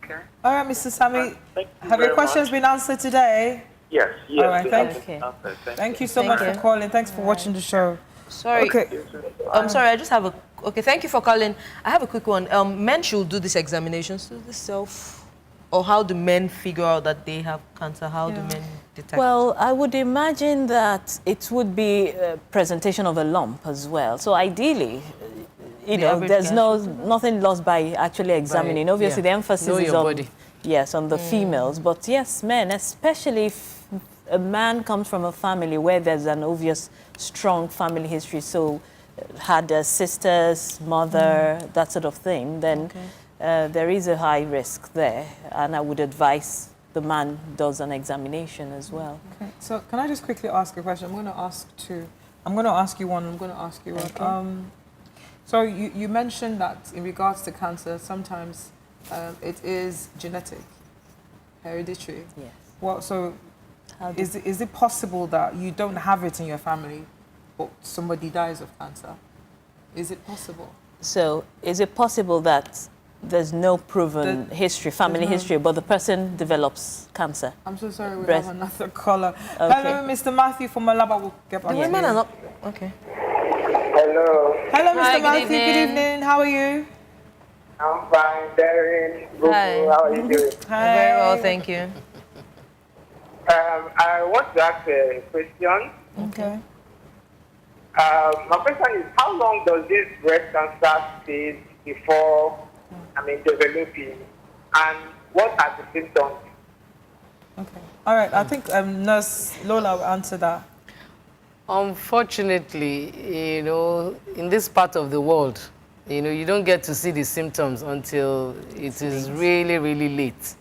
Okay. All right, Mr. Sammy, Thank you have your very questions much. been answered today? Yes, yes. All right, they thank have you. been answered. Thank you so much for calling. Thanks for watching the show. Sorry. Okay. I'm sorry, I just have a... Okay, thank you for calling. I have a quick one. Men should do these examinations to the self... Or how do men figure out that they have cancer? How do men detect? Well, I would imagine that it would be a presentation of a lump as well. So ideally, there's nothing lost by actually examining. Obviously, the emphasis Know is your on body. yes, on the females. But yes, men, especially if a man comes from a family where there's an obvious strong family history, so had sisters, mother, that sort of thing, then there is a high risk there, and I would advise the man does an examination as well. Okay. So can I just quickly ask a question? I'm going to ask two. I'm going to ask you one. I'm going to ask you one. Okay. So you mentioned that in regards to cancer, sometimes it is genetic, hereditary. Yes. Well, so is it possible that you don't have it in your family, but somebody dies of cancer? Is it possible? So is it possible that there's no proven family history, but the person develops cancer? I'm so sorry, we Breast. have another caller. Okay. Hello, Mr. Matthew from Malaba. We'll get back The to women you. are not... Okay. Hello. Hello, Mr. Hi, good Matthew. Good evening. evening. How are you? I'm fine, Darren. Hi. How are you doing? Hi. Very well, thank you. I want to ask a question. Okay. My question is, how long does this breast cancer stage before, developing? And what are the symptoms? Okay. All right. I think Nurse Lola will answer that. Unfortunately, you know, in this part of the world, you know, you don't get to see the symptoms until it is really, really late.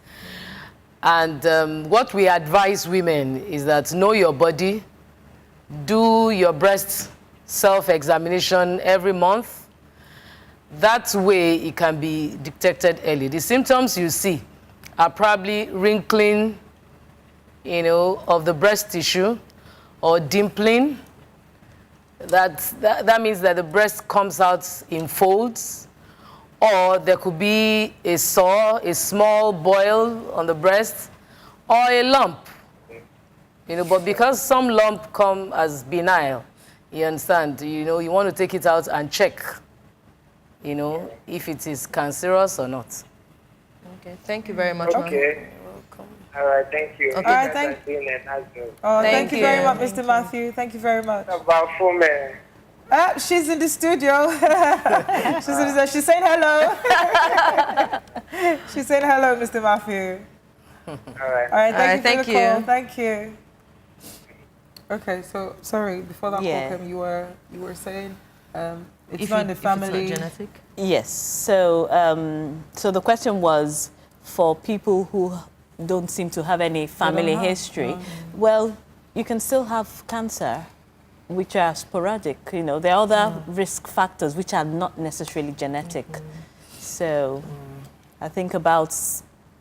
And what we advise women is that know your body, do your breast self-examination every month. That way it can be detected early. The symptoms you see are probably wrinkling, you know, of the breast tissue, or dimpling. That means that the breast comes out in folds, or there could be a sore, a small boil on the breast, or a lump. You know, but because some lump come as benign, you understand, you know, you want to take it out and check, you know, if it is cancerous or not. Okay, thank you very much. Okay. All right, thank you. Okay. All right, thank you very much, Mr. Matthew. Thank you very much. About Fume. She's in the studio. She's saying hello. She's saying hello, Mr. Matthew. All right. All right, thank you for the you. call. Thank you. Okay, so sorry, before that call came, you were saying it's not in the family. If it's not genetic? Yes. So the question was for people who don't seem to have any family history. Well, you can still have cancer, which are sporadic. You know, there are other risk factors which are not necessarily genetic. So I think about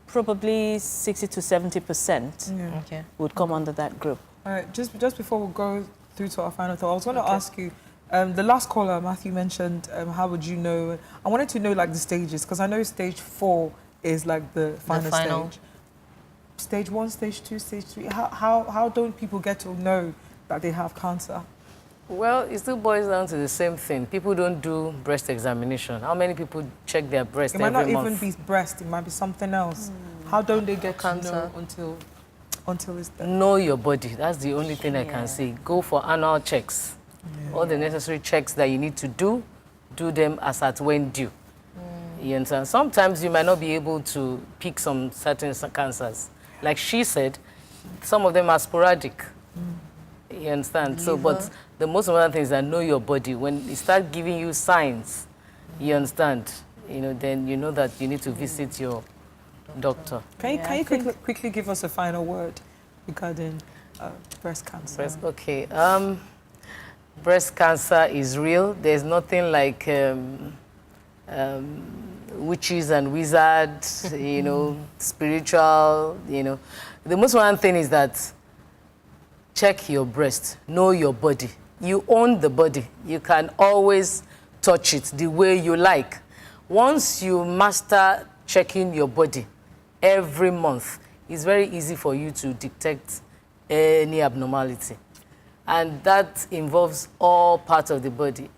probably 60 to 70% would come under that group. All right, just before we go through to our final thought, I was going to ask you, the last caller, Matthew, mentioned how would you know? I wanted to know like the stages, because I know stage 4 is like the final stage. Stage 1, stage 2, stage 3. How don't people get to know that they have cancer? Well, it still boils down to the same thing. People don't do breast examination. How many people check their breast every month? It might not even be breast. It might be something else. How don't they get to know until it's there? Know your body. That's the only thing I can say. Go for annual checks. All the necessary checks that you need to do them as at when due. You understand? Sometimes you might not be able to pick some certain cancers. Like she said, some of them are sporadic. You understand? So, but the most important thing is that know your body. When it starts giving you signs, you understand, you know, then you know that you need to visit your doctor. Can you quickly give us a final word regarding breast cancer? Okay. Breast cancer is real. There's nothing like witches and wizards, you know, spiritual, you know. The most important thing is that check your breast, know your body. You own the body. You can always touch it the way you like. Once you master checking your body every month, it's very easy for you to detect any abnormality. And that involves all parts of the body.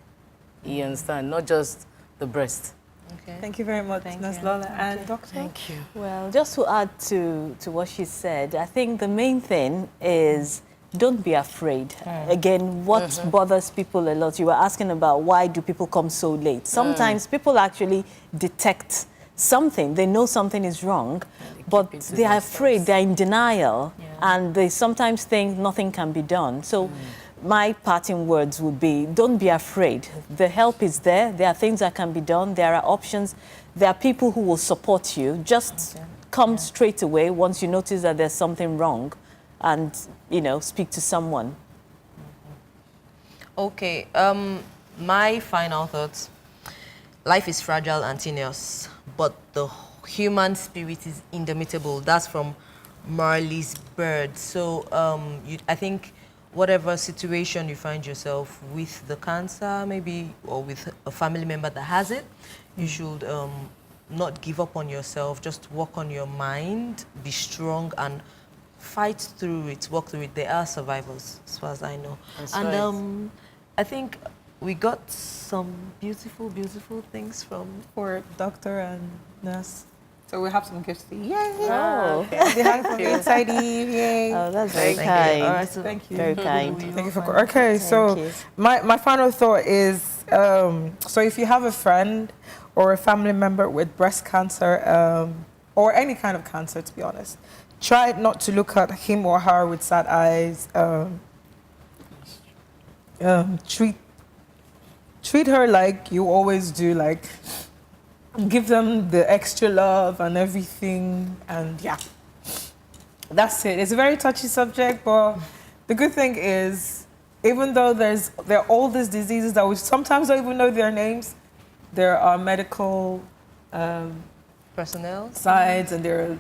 You understand? Not just the breast. Okay. Thank you very much, Nurse Lola. And Doctor? Thank you. Well, just to add to what she said, I think the main thing is don't be afraid. Again, what bothers people a lot, you were asking about why do people come so late. Sometimes people actually detect something, they know something is wrong, but they are afraid, they're in denial, and they sometimes think nothing can be done. So my parting words would be, don't be afraid. The help is there. There are things that can be done. There are options. There are people who will support you. Just come straight away once you notice that there's something wrong and, you know, speak to someone. Okay. My final thoughts. Life is fragile and tenuous, but the human spirit is indomitable. That's from Marley's Bird. So I think whatever situation you find yourself with the cancer, maybe, or with a family member that has it, you should not give up on yourself. Just work on your mind, be strong, and fight through it, walk through it. There are survivors, as far as I know. That's and right. I think we got some beautiful, beautiful things for doctor and nurse. So we have some gifts for you. Yay! Oh. Behind from the inside. Yay! Oh, that's very kind. All right, so thank you. Very kind. Thank you for. Okay, so my final thought is, so if you have a friend or a family member with breast cancer, or any kind of cancer, to be honest, try not to look at him or her with sad eyes. Treat her like you always do, like give them the extra love and everything, and yeah, that's it. It's a very touchy subject, but the good thing is, even though there are all these diseases that we sometimes don't even know their names, there are medical personnel sides, and there are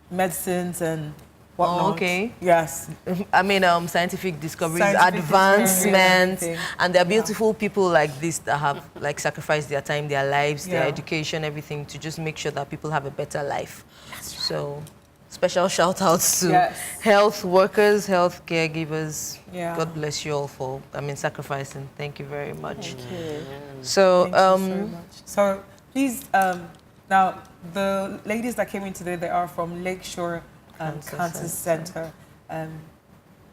medicines and whatnot. Oh, okay. Yes. I mean, scientific discoveries, Scientific advancements, discovery, and there are beautiful people like this that have like sacrificed their time, their lives, their Yeah. education, everything to just make sure that people have a better life. So, special shout outs to Yes. health workers, health caregivers. Yeah. God bless you all for, sacrificing. Thank you very much. Thank you. So, Thank you so much. So please, now the ladies that came in today, they are from Lakeshore Cancer Center.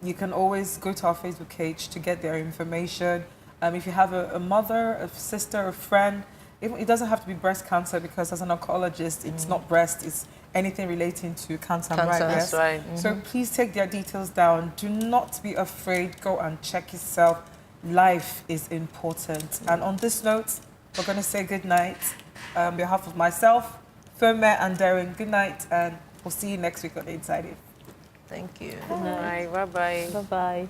You can always go to our Facebook page to get their information. If you have a mother, a sister, a friend, it doesn't have to be breast cancer, because as an oncologist, it's not breast, it's anything relating to cancer. Cancer, right? that's Yes? right. So please take their details down. Do not be afraid. Go and check yourself. Life is important. And on this note, we're going to say good night. On behalf of myself, Fome and Darren, good night, and we'll see you next week on The Inside It. Thank you. Good night. Bye-bye. Bye-bye.